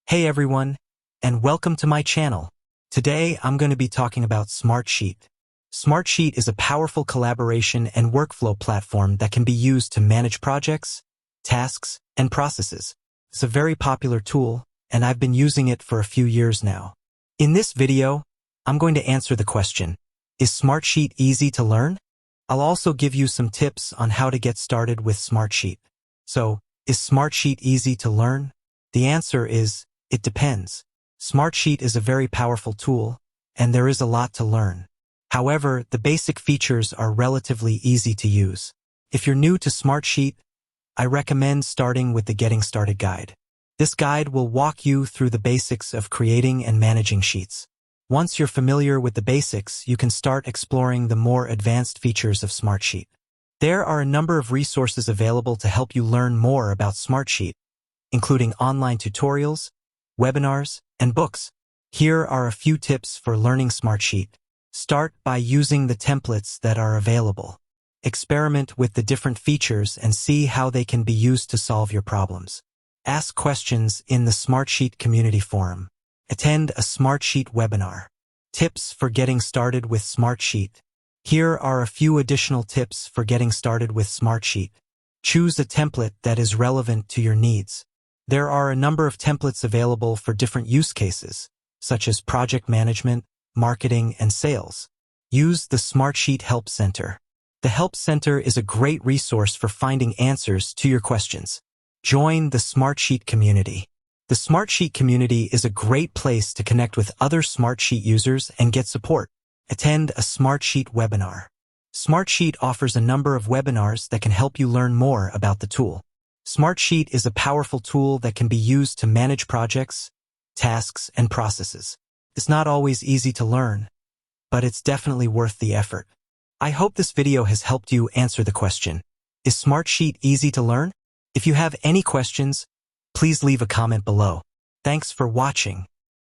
Hey everyone, and welcome to my channel. Today I'm going to be talking about Smartsheet. Smartsheet is a powerful collaboration and workflow platform that can be used to manage projects, tasks, and processes. It's a very popular tool, and I've been using it for a few years now. In this video, I'm going to answer the question, is Smartsheet easy to learn? I'll also give you some tips on how to get started with Smartsheet. So, is Smartsheet easy to learn? The answer is, it depends. Smartsheet is a very powerful tool, and there is a lot to learn. However, the basic features are relatively easy to use. If you're new to Smartsheet, I recommend starting with the Getting Started guide. This guide will walk you through the basics of creating and managing sheets. Once you're familiar with the basics, you can start exploring the more advanced features of Smartsheet. There are a number of resources available to help you learn more about Smartsheet, including online tutorials, webinars, and books. Here are a few tips for learning Smartsheet. Start by using the templates that are available. Experiment with the different features and see how they can be used to solve your problems. Ask questions in the Smartsheet community forum. Attend a Smartsheet webinar. Tips for getting started with Smartsheet. Here are a few additional tips for getting started with Smartsheet. Choose a template that is relevant to your needs. There are a number of templates available for different use cases, such as project management, marketing, and sales. Use the Smartsheet Help Center. The Help Center is a great resource for finding answers to your questions. Join the Smartsheet community. The Smartsheet community is a great place to connect with other Smartsheet users and get support. Attend a Smartsheet webinar. Smartsheet offers a number of webinars that can help you learn more about the tool. Smartsheet is a powerful tool that can be used to manage projects, tasks, and processes. It's not always easy to learn, but it's definitely worth the effort. I hope this video has helped you answer the question, is Smartsheet easy to learn? If you have any questions, please leave a comment below. Thanks for watching.